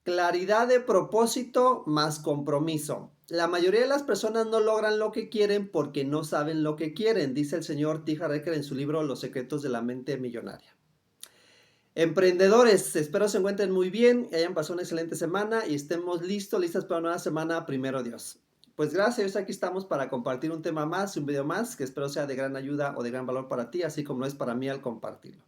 Claridad de propósito más compromiso. La mayoría de las personas no logran lo que quieren porque no saben lo que quieren, dice el señor T. Harv Eker en su libro Los secretos de la mente millonaria. Emprendedores, espero se encuentren muy bien, hayan pasado una excelente semana y estemos listas para una nueva semana, primero Dios. Pues gracias, aquí estamos para compartir un tema más, un video más, que espero sea de gran ayuda o de gran valor para ti, así como lo es para mí al compartirlo.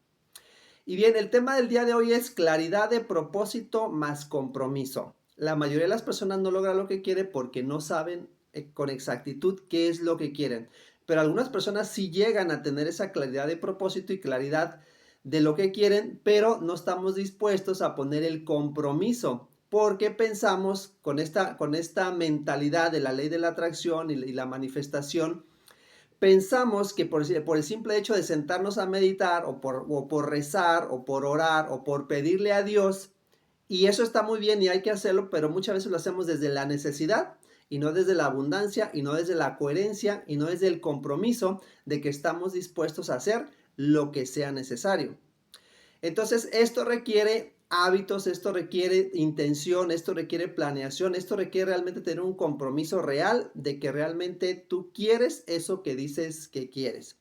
Y bien, el tema del día de hoy es claridad de propósito más compromiso. La mayoría de las personas no logra lo que quiere porque no saben con exactitud qué es lo que quieren. Pero algunas personas sí llegan a tener esa claridad de propósito y claridad de lo que quieren, pero no estamos dispuestos a poner el compromiso porque pensamos con esta mentalidad de la ley de la atracción y la manifestación. Pensamos que por el simple hecho de sentarnos a meditar o por rezar o por orar o por pedirle a Dios, y eso está muy bien y hay que hacerlo, pero muchas veces lo hacemos desde la necesidad y no desde la abundancia y no desde la coherencia y no desde el compromiso de que estamos dispuestos a hacer lo que sea necesario. Entonces, esto requiere hábitos, esto requiere intención, esto requiere planeación, esto requiere realmente tener un compromiso real de que realmente tú quieres eso que dices que quieres.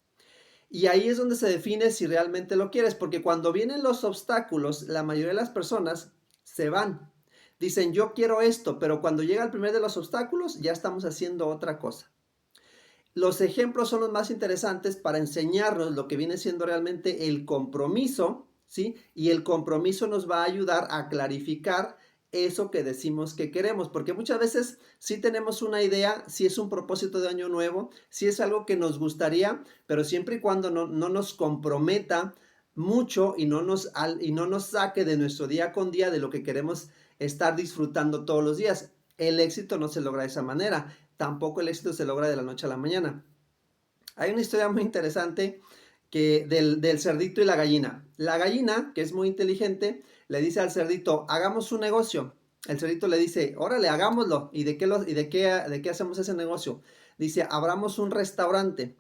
Y ahí es donde se define si realmente lo quieres, porque cuando vienen los obstáculos, la mayoría de las personas se van. Dicen, yo quiero esto, pero cuando llega el primer de los obstáculos, ya estamos haciendo otra cosa. Los ejemplos son los más interesantes para enseñarnos lo que viene siendo realmente el compromiso, ¿sí? Y el compromiso nos va a ayudar a clarificar eso que decimos que queremos, porque muchas veces sí tenemos una idea, sí es un propósito de año nuevo, sí es algo que nos gustaría, pero siempre y cuando no nos comprometa mucho y no nos saque de nuestro día con día de lo que queremos estar disfrutando todos los días. El éxito no se logra de esa manera. Tampoco el éxito se logra de la noche a la mañana. Hay una historia muy interesante del cerdito y la gallina. La gallina, que es muy inteligente, le dice al cerdito, hagamos un negocio. El cerdito le dice, órale, hagámoslo. ¿Y de qué hacemos ese negocio? Dice, abramos un restaurante.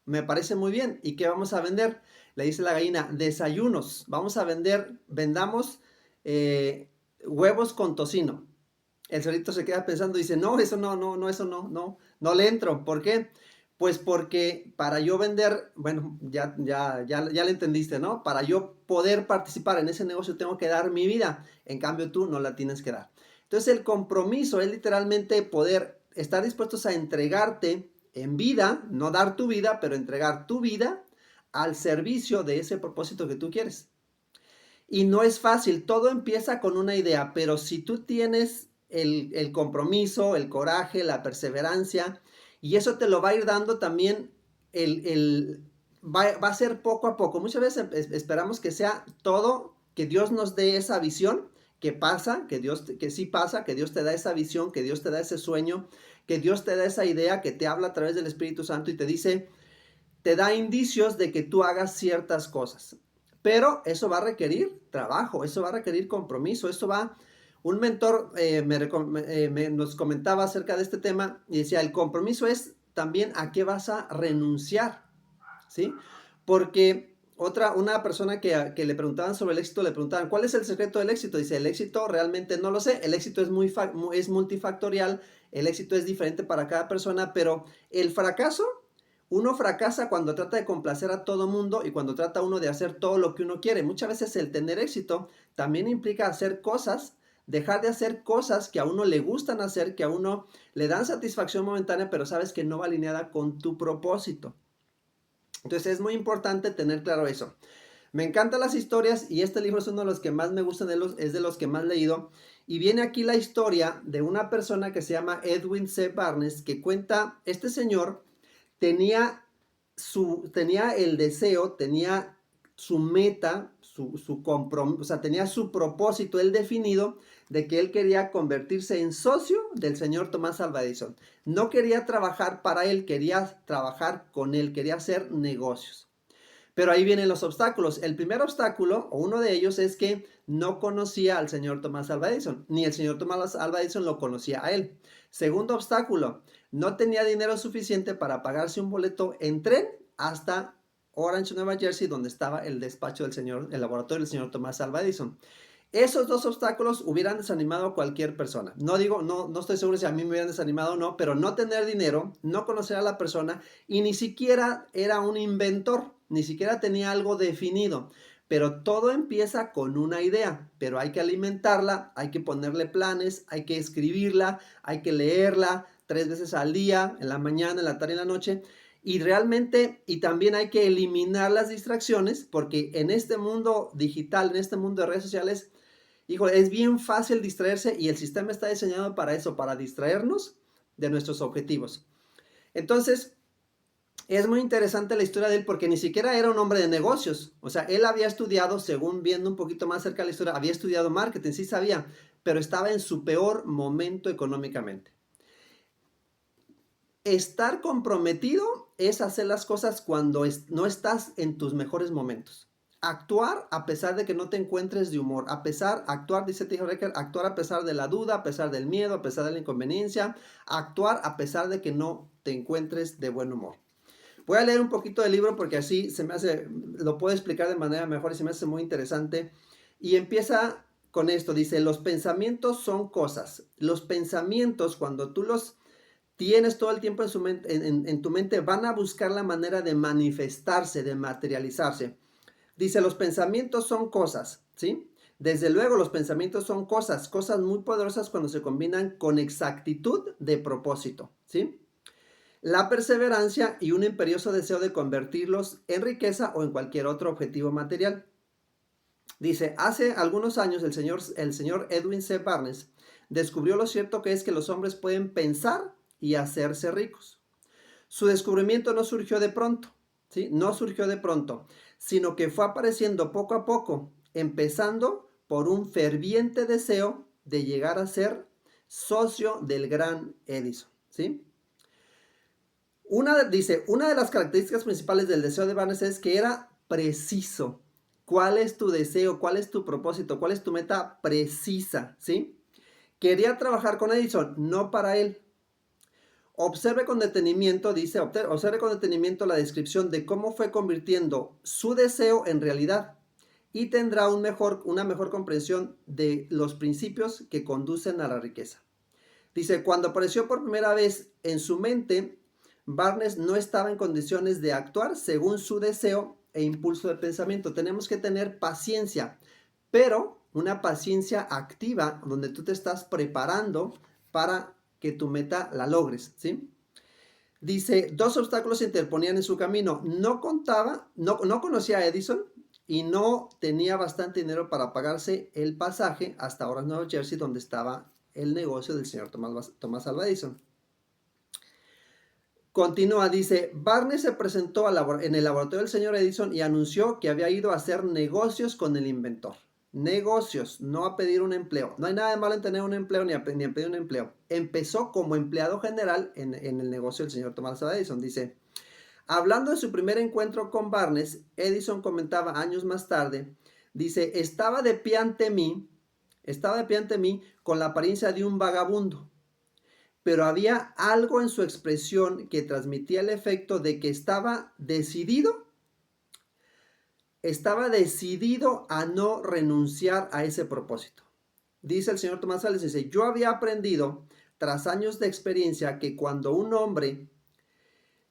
Me parece muy bien. ¿Y qué vamos a vender? Le dice la gallina, desayunos. Vendamos eh, huevos con tocino. El cerdito se queda pensando y dice, no, eso no, eso no le entro. ¿Por qué? Pues porque para yo vender, bueno, ya le entendiste, ¿no? Para yo poder participar en ese negocio tengo que dar mi vida. En cambio, tú no la tienes que dar. Entonces, el compromiso es literalmente poder estar dispuestos a entregarte en vida, no dar tu vida, pero entregar tu vida al servicio de ese propósito que tú quieres. Y no es fácil, todo empieza con una idea, pero si tú tienes el compromiso, el coraje, la perseverancia, y eso te lo va a ir dando también, va a ser poco a poco. Muchas veces esperamos que sea todo, que Dios nos dé esa visión, que pasa, que sí pasa, que Dios te da esa visión, que Dios te da ese sueño, que Dios te da esa idea, que te habla a través del Espíritu Santo y te dice, te da indicios de que tú hagas ciertas cosas. Pero eso va a requerir trabajo, eso va a requerir compromiso, un mentor nos comentaba acerca de este tema y decía, el compromiso es también a qué vas a renunciar, ¿sí? Porque una persona que le preguntaban sobre el éxito, le preguntaban, ¿cuál es el secreto del éxito? Dice, el éxito realmente no lo sé, el éxito es multifactorial, el éxito es diferente para cada persona, pero el fracaso uno fracasa cuando trata de complacer a todo mundo y cuando trata uno de hacer todo lo que uno quiere. Muchas veces el tener éxito también implica hacer cosas, dejar de hacer cosas que a uno le gustan hacer, que a uno le dan satisfacción momentánea, pero sabes que no va alineada con tu propósito. Entonces es muy importante tener claro eso. Me encantan las historias y este libro es uno de los que más me gustan, es de los que más he leído. Y viene aquí la historia de una persona que se llama Edwin C. Barnes, que cuenta, este señor tenía, tenía el deseo, tenía su meta, su compromiso, o sea, tenía su propósito, él definido, de que él quería convertirse en socio del señor Thomas Alva Edison. No quería trabajar para él, quería trabajar con él, quería hacer negocios. Pero ahí vienen los obstáculos. El primer obstáculo, o uno de ellos, es que no conocía al señor Thomas Alva Edison, ni el señor Thomas Alva Edison lo conocía a él. Segundo obstáculo, no tenía dinero suficiente para pagarse un boleto en tren hasta Orange, Nueva Jersey, donde estaba el despacho del señor, el laboratorio del señor Thomas Alva Edison. Esos dos obstáculos hubieran desanimado a cualquier persona. No digo, no estoy seguro si a mí me hubieran desanimado o no, pero no tener dinero, no conocer a la persona y ni siquiera era un inventor, ni siquiera tenía algo definido. Pero todo empieza con una idea, pero hay que alimentarla, hay que ponerle planes, hay que escribirla, hay que leerla 3 veces al día, en la mañana, en la tarde y en la noche. Y realmente, y también hay que eliminar las distracciones, porque en este mundo digital, en este mundo de redes sociales, híjole, es bien fácil distraerse y el sistema está diseñado para eso, para distraernos de nuestros objetivos. Entonces, es muy interesante la historia de él porque ni siquiera era un hombre de negocios. O sea, él había estudiado, según viendo un poquito más cerca de la historia, había estudiado marketing, sí sabía, pero estaba en su peor momento económicamente. Estar comprometido es hacer las cosas cuando no estás en tus mejores momentos. Actuar a pesar de que no te encuentres de humor, actuar, dice T. Harv Eker, actuar a pesar de la duda, a pesar del miedo, a pesar de la inconveniencia, actuar a pesar de que no te encuentres de buen humor. Voy a leer un poquito del libro porque así se me hace, lo puedo explicar de manera mejor y se me hace muy interesante. Y empieza con esto, dice, los pensamientos son cosas. Los pensamientos, cuando tú los tienes todo el tiempo en, en tu mente, van a buscar la manera de manifestarse, de materializarse. Dice, los pensamientos son cosas, ¿sí? Desde luego, los pensamientos son cosas, cosas muy poderosas cuando se combinan con exactitud de propósito, ¿sí? La perseverancia y un imperioso deseo de convertirlos en riqueza o en cualquier otro objetivo material. Dice, hace algunos años el señor Edwin C. Barnes descubrió lo cierto que es que los hombres pueden pensar y hacerse ricos. Su descubrimiento no surgió de pronto, ¿sí? No surgió de pronto, sino que fue apareciendo poco a poco, empezando por un ferviente deseo de llegar a ser socio del gran Edison, ¿sí? Dice, una de las características principales del deseo de Barnes es que era preciso. ¿Cuál es tu deseo? ¿Cuál es tu propósito? ¿Cuál es tu meta precisa? ¿Sí? Quería trabajar con Edison, no para él. Observe con detenimiento, dice, observe con detenimiento la descripción de cómo fue convirtiendo su deseo en realidad y tendrá una mejor comprensión de los principios que conducen a la riqueza. Dice, cuando apareció por primera vez en su mente, Barnes no estaba en condiciones de actuar según su deseo e impulso de pensamiento. Tenemos que tener paciencia, pero una paciencia activa donde tú te estás preparando para que tu meta la logres, ¿sí? Dice, dos obstáculos se interponían en su camino. No conocía a Edison y no tenía bastante dinero para pagarse el pasaje hasta Orange, Nueva Jersey, donde estaba el negocio del señor Thomas Alva Edison. Continúa, dice, Barnes se presentó en el laboratorio del señor Edison y anunció que había ido a hacer negocios con el inventor. Negocios, no a pedir un empleo. No hay nada de malo en tener un empleo ni en pedir un empleo. Empezó como empleado general en el negocio del señor Thomas Alva Edison. Dice, hablando de su primer encuentro con Barnes, Edison comentaba años más tarde, dice, estaba de pie ante mí con la apariencia de un vagabundo, pero había algo en su expresión que transmitía el efecto de que estaba decidido a no renunciar a ese propósito. Dice el señor Tomás Sales, dice, yo había aprendido tras años de experiencia que cuando un hombre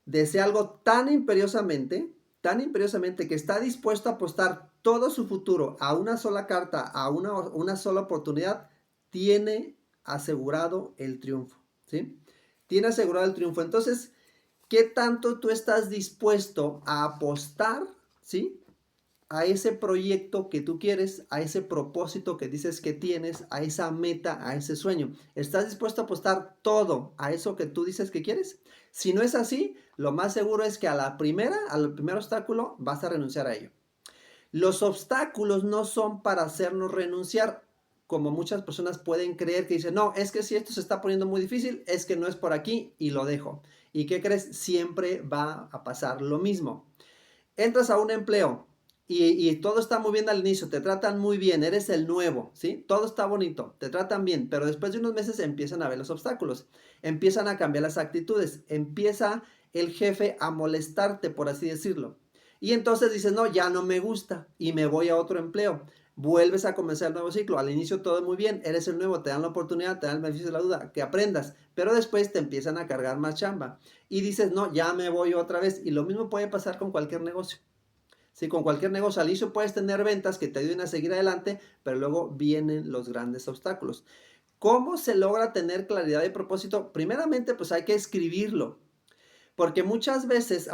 desea algo tan imperiosamente que está dispuesto a apostar todo su futuro a una sola carta, a una sola oportunidad, tiene asegurado el triunfo, ¿sí? Tiene asegurado el triunfo. Entonces, ¿qué tanto tú estás dispuesto a apostar, ¿sí? A ese proyecto que tú quieres, a ese propósito que dices que tienes, a esa meta, a ese sueño. ¿Estás dispuesto a apostar todo a eso que tú dices que quieres? Si no es así, lo más seguro es que al primer obstáculo vas a renunciar a ello. Los obstáculos no son para hacernos renunciar, como muchas personas pueden creer que dicen, no, es que si esto se está poniendo muy difícil, es que no es por aquí y lo dejo. ¿Y qué crees? Siempre va a pasar lo mismo. Entras a un empleo y todo está muy bien al inicio, te tratan muy bien, eres el nuevo, ¿sí? Todo está bonito, te tratan bien, pero después de unos meses empiezan a ver los obstáculos, empiezan a cambiar las actitudes, empieza el jefe a molestarte, por así decirlo. Y entonces dices, no, ya no me gusta y me voy a otro empleo. vuelves a comenzar el nuevo ciclo. Al inicio todo muy bien, eres el nuevo, te dan la oportunidad, te dan el beneficio de la duda, que aprendas, pero después te empiezan a cargar más chamba y dices, no, ya me voy otra vez. Y lo mismo puede pasar con cualquier negocio. Sí, con cualquier negocio al inicio puedes tener ventas que te ayuden a seguir adelante, pero luego vienen los grandes obstáculos. ¿Cómo se logra tener claridad de propósito? Primeramente, pues hay que escribirlo. Porque muchas veces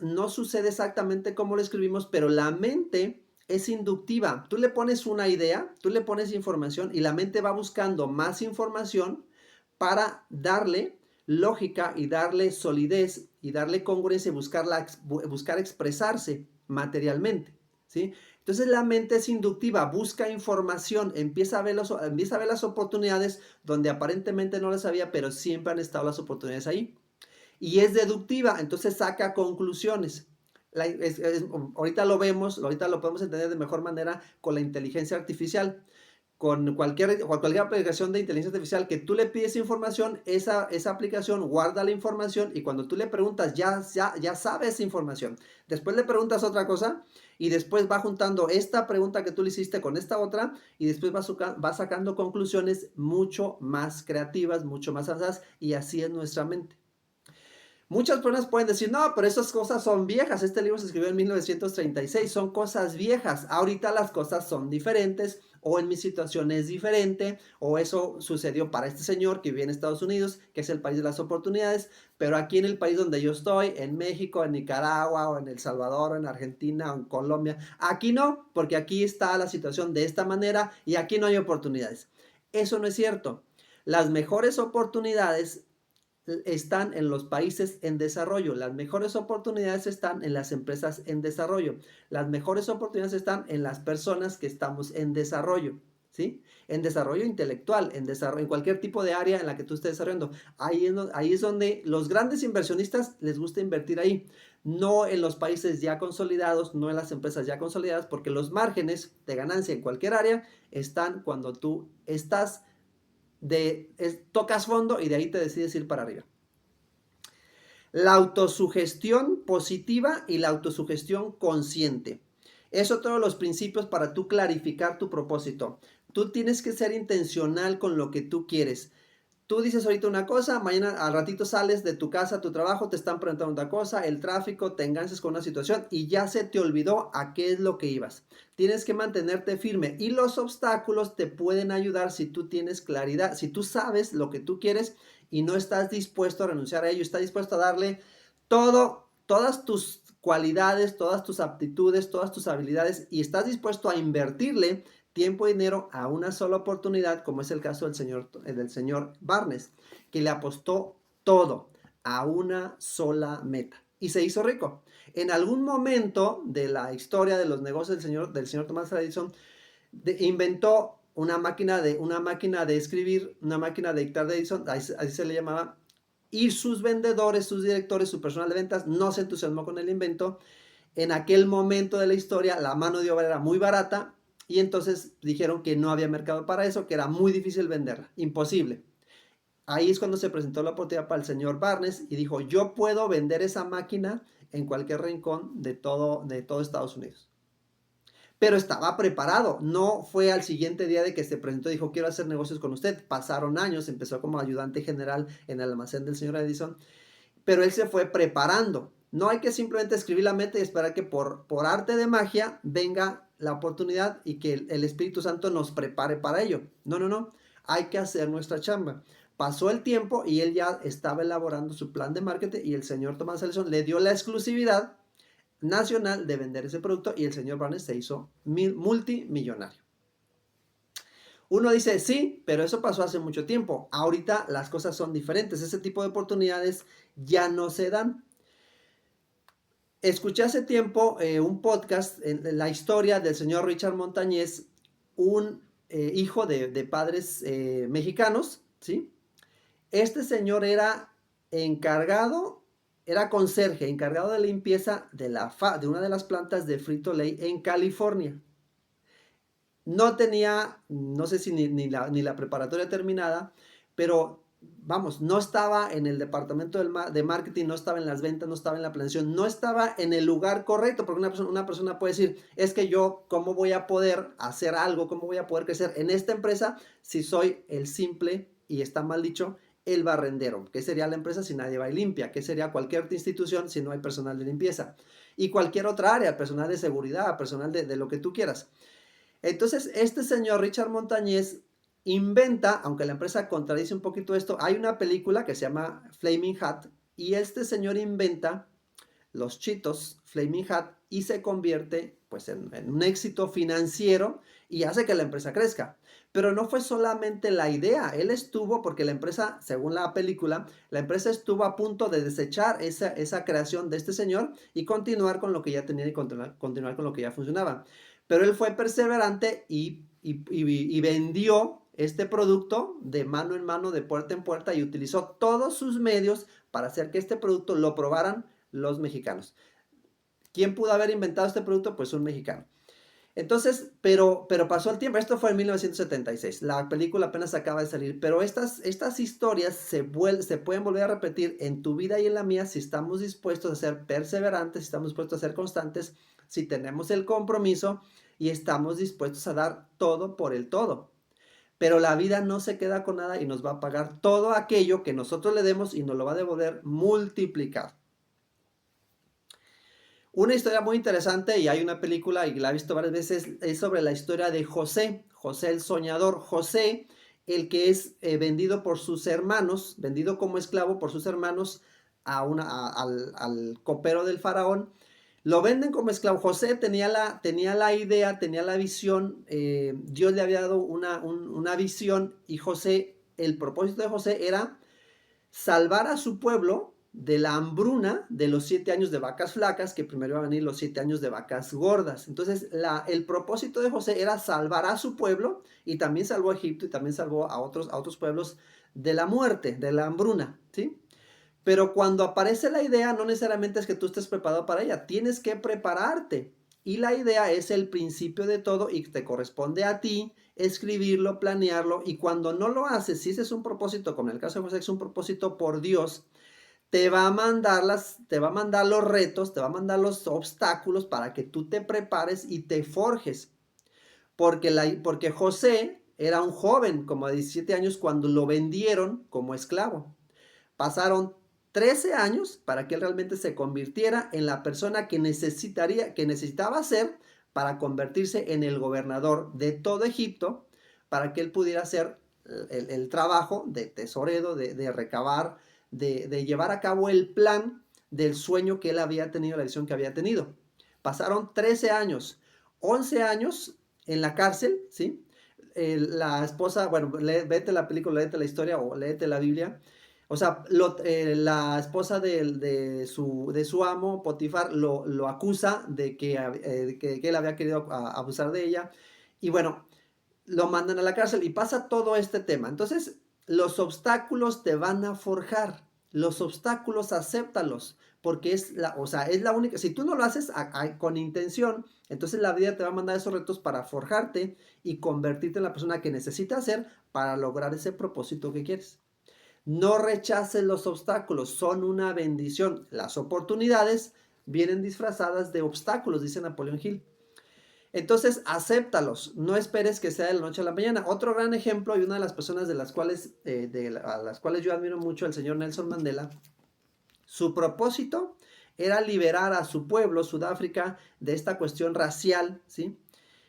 no sucede exactamente como lo escribimos, pero la mente es inductiva. Tú le pones una idea, tú le pones información y la mente va buscando más información para darle lógica y darle solidez y darle congruencia y buscar expresarse materialmente, ¿sí? Entonces la mente es inductiva, busca información, empieza a ver las oportunidades donde aparentemente no las había, pero siempre han estado las oportunidades ahí y es deductiva, entonces saca conclusiones. Ahorita lo vemos, ahorita lo podemos entender de mejor manera con la inteligencia artificial. Con cualquier aplicación de inteligencia artificial que tú le pides información, esa aplicación guarda la información y cuando tú le preguntas ya sabe esa información. Después le preguntas otra cosa y después va juntando esta pregunta que tú le hiciste con esta otra y después va sacando conclusiones mucho más creativas, mucho más avanzadas y así es nuestra mente. Muchas personas pueden decir, no, pero esas cosas son viejas. Este libro se escribió en 1936, son cosas viejas. Ahorita las cosas son diferentes, o en mi situación es diferente, o eso sucedió para este señor que vive en Estados Unidos, que es el país de las oportunidades, pero aquí en el país donde yo estoy, en México, en Nicaragua, o en El Salvador, o en Argentina, o en Colombia, aquí no, porque aquí está la situación de esta manera y aquí no hay oportunidades. Eso no es cierto. Las mejores oportunidades están en los países en desarrollo. Las mejores oportunidades están en las empresas en desarrollo. Las mejores oportunidades están en las personas que estamos en desarrollo. ¿Sí? En desarrollo intelectual, en cualquier tipo de área en la que tú estés desarrollando. Ahí es donde los grandes inversionistas les gusta invertir ahí. No en los países ya consolidados, no en las empresas ya consolidadas, porque los márgenes de ganancia en cualquier área están cuando tú tocas fondo y de ahí te decides ir para arriba. La autosugestión positiva y la autosugestión consciente. Es otro de los principios para tú clarificar tu propósito. Tú tienes que ser intencional con lo que tú quieres. Tú dices ahorita una cosa, mañana al ratito sales de tu casa a tu trabajo, te están preguntando otra cosa, el tráfico, te enganchas con una situación y ya se te olvidó a qué es lo que ibas. Tienes que mantenerte firme y los obstáculos te pueden ayudar si tú tienes claridad, si tú sabes lo que tú quieres y no estás dispuesto a renunciar a ello, estás dispuesto a darle todas tus cualidades, todas tus aptitudes, todas tus habilidades y estás dispuesto a invertirle tiempo y dinero a una sola oportunidad, como es el caso del señor Barnes, que le apostó todo a una sola meta y se hizo rico. En algún momento de la historia de los negocios del señor Thomas Edison, inventó una máquina de escribir, una máquina de dictar de Edison, así se le llamaba, y sus vendedores, sus directores, su personal de ventas no se entusiasmó con el invento. En aquel momento de la historia la mano de obra era muy barata y entonces dijeron que no había mercado para eso, que era muy difícil venderla, imposible. Ahí es cuando se presentó la oportunidad para el señor Barnes y dijo, yo puedo vender esa máquina en cualquier rincón de todo Estados Unidos. Pero estaba preparado, no fue al siguiente día de que se presentó y dijo, quiero hacer negocios con usted. Pasaron años, empezó como ayudante general en el almacén del señor Edison, pero él se fue preparando. No hay que simplemente escribir la meta y esperar que por arte de magia venga la oportunidad y que el Espíritu Santo nos prepare para ello. No, no, no. Hay que hacer nuestra chamba. Pasó el tiempo y él ya estaba elaborando su plan de marketing y el señor Thomas Edison le dio la exclusividad nacional de vender ese producto y el señor Barnes se hizo multimillonario. Uno dice, sí, pero eso pasó hace mucho tiempo. Ahorita las cosas son diferentes. Ese tipo de oportunidades ya no se dan. Escuché hace tiempo un podcast en la historia del señor Richard Montañez, un hijo de padres mexicanos, ¿sí? Este señor era encargado, era conserje, encargado de limpieza de una de las plantas de Frito-Lay en California. No tenía, no sé si ni la preparatoria terminada, pero vamos, no estaba en el departamento de marketing, no estaba en las ventas, no estaba en la planeación, no estaba en el lugar correcto, porque una persona puede decir, es que yo, ¿cómo voy a poder hacer algo? ¿Cómo voy a poder crecer en esta empresa si soy el simple, y está mal dicho, el barrendero? ¿Qué sería la empresa si nadie va y limpia? ¿Qué sería cualquier institución si no hay personal de limpieza? Y cualquier otra área, personal de seguridad, personal de lo que tú quieras. Entonces, este señor Richard Montañez inventa, aunque la empresa contradice un poquito esto, hay una película que se llama Flaming Hat y este señor inventa los Cheetos Flaming Hat y se convierte pues en un éxito financiero y hace que la empresa crezca. Pero no fue solamente la idea, él estuvo, porque la empresa, según la película, la empresa estuvo a punto de desechar esa creación de este señor y continuar con lo que ya tenía y continuar con lo que ya funcionaba. Pero él fue perseverante y vendió este producto de mano en mano, de puerta en puerta, y utilizó todos sus medios para hacer que este producto lo probaran los mexicanos. ¿Quién pudo haber inventado este producto? Pues un mexicano. Entonces, pero pasó el tiempo, esto fue en 1976, la película apenas acaba de salir, pero estas historias se pueden volver a repetir en tu vida y en la mía si estamos dispuestos a ser perseverantes, si estamos dispuestos a ser constantes, si tenemos el compromiso y estamos dispuestos a dar todo por el todo. Pero la vida no se queda con nada y nos va a pagar todo aquello que nosotros le demos y nos lo va a devolver multiplicado. Una historia muy interesante, y hay una película y la he visto varias veces, es sobre la historia de José, José el soñador, José, el que es vendido por sus hermanos, vendido como esclavo por sus hermanos al copero del faraón. Lo venden como esclavo. José tenía la idea, tenía la visión, Dios le había dado una visión, y José, el propósito de José era salvar a su pueblo de la hambruna de los 7 años de vacas flacas, que primero iban a venir los 7 años de vacas gordas. Entonces, el propósito de José era salvar a su pueblo, y también salvó a Egipto y también salvó a otros pueblos de la muerte, de la hambruna, ¿sí? Pero cuando aparece la idea, no necesariamente es que tú estés preparado para ella, tienes que prepararte. Y la idea es el principio de todo y te corresponde a ti escribirlo, planearlo, y cuando no lo haces, si ese es un propósito, como en el caso de José, es un propósito por Dios, te va a mandar los retos, te va a mandar los obstáculos para que tú te prepares y te forjes. Porque José era un joven, como de 17 años, cuando lo vendieron como esclavo. Pasaron 13 años para que él realmente se convirtiera en la persona que necesitaba ser para convertirse en el gobernador de todo Egipto, para que él pudiera hacer el trabajo de tesorero, de recabar, de llevar a cabo el plan del sueño que él había tenido, la visión que había tenido. Pasaron 13 años, 11 años en la cárcel, ¿sí? La esposa, bueno, vete la película, léete la historia o léete la Biblia. O sea, la esposa de su amo, Potifar, lo acusa de que él había querido abusar de ella. Y bueno, lo mandan a la cárcel y pasa todo este tema. Entonces, los obstáculos te van a forjar. Los obstáculos, acéptalos, porque o sea, es la única. Si tú no lo haces con intención, entonces la vida te va a mandar esos retos para forjarte y convertirte en la persona que necesitas ser para lograr ese propósito que quieres. No rechaces los obstáculos, son una bendición. Las oportunidades vienen disfrazadas de obstáculos, dice Napoleón Hill. Entonces, acéptalos, no esperes que sea de la noche a la mañana. Otro gran ejemplo, y una de las personas a las cuales yo admiro mucho, el señor Nelson Mandela, su propósito era liberar a su pueblo, Sudáfrica, de esta cuestión racial, ¿sí?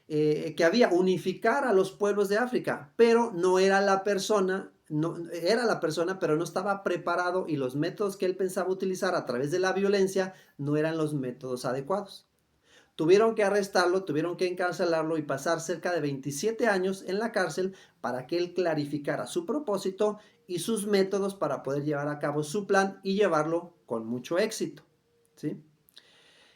Que había, unificar a los pueblos de África, pero no era la persona, no, era la persona, pero no estaba preparado, y los métodos que él pensaba utilizar a través de la violencia no eran los métodos adecuados. Tuvieron que arrestarlo, tuvieron que encarcelarlo y pasar cerca de 27 años en la cárcel para que él clarificara su propósito y sus métodos para poder llevar a cabo su plan y llevarlo con mucho éxito, ¿sí?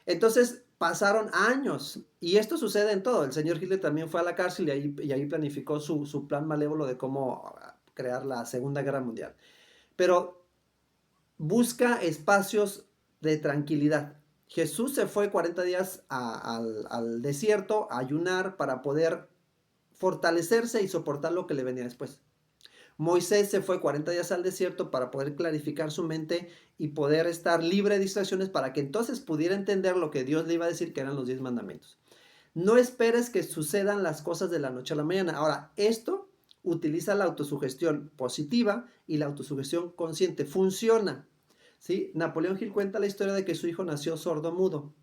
Entonces pasaron años, y esto sucede en todo. El señor Hitler también fue a la cárcel y ahí planificó su plan malévolo de cómo crear la Segunda Guerra Mundial. Pero busca espacios de tranquilidad. Jesús se fue 40 días al desierto a ayunar para poder fortalecerse y soportar lo que le venía después. Moisés se fue 40 días al desierto para poder clarificar su mente y poder estar libre de distracciones para que entonces pudiera entender lo que Dios le iba a decir, que eran los 10 mandamientos. No esperes que sucedan las cosas de la noche a la mañana. Ahora, esto utiliza la autosugestión positiva y la autosugestión consciente. Funciona. ¿Sí? Napoleón Hill cuenta la historia de que su hijo nació sordo-mudo.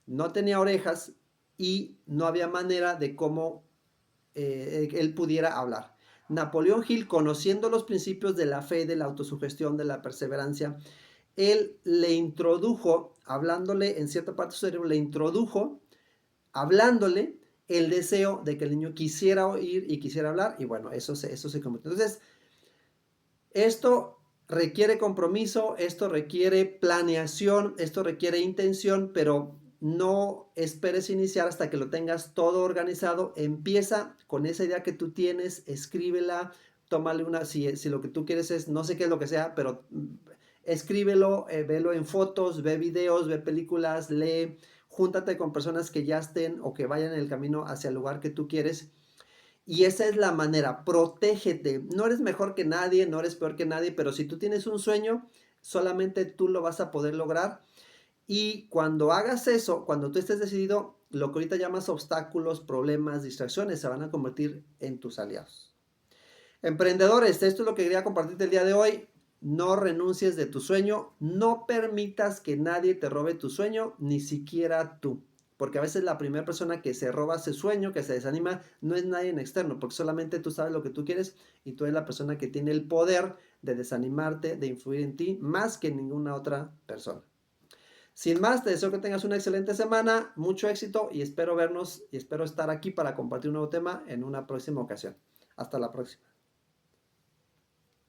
No tenía orejas y no había manera de cómo él pudiera hablar. Napoleón Hill, conociendo los principios de la fe, de la autosugestión, de la perseverancia, él le introdujo, hablándole en cierta parte de su cerebro, le introdujo, hablándole, el deseo de que el niño quisiera oír y quisiera hablar, y bueno, eso se convirtió. Entonces, esto requiere compromiso, esto requiere planeación, esto requiere intención, pero no esperes iniciar hasta que lo tengas todo organizado. Empieza con esa idea que tú tienes, escríbela, tómale una, si lo que tú quieres es, no sé qué es lo que sea, pero escríbelo, velo en fotos, ve videos, ve películas, lee, júntate con personas que ya estén o que vayan en el camino hacia el lugar que tú quieres. Y esa es la manera, protégete. No eres mejor que nadie, no eres peor que nadie, pero si tú tienes un sueño, solamente tú lo vas a poder lograr. Y cuando hagas eso, cuando tú estés decidido, lo que ahorita llamas obstáculos, problemas, distracciones, se van a convertir en tus aliados. Emprendedores, esto es lo que quería compartirte el día de hoy. No renuncies de tu sueño, no permitas que nadie te robe tu sueño, ni siquiera tú. Porque a veces la primera persona que se roba ese sueño, que se desanima, no es nadie en externo, porque solamente tú sabes lo que tú quieres y tú eres la persona que tiene el poder de desanimarte, de influir en ti, más que ninguna otra persona. Sin más, te deseo que tengas una excelente semana, mucho éxito y espero vernos y espero estar aquí para compartir un nuevo tema en una próxima ocasión. Hasta la próxima.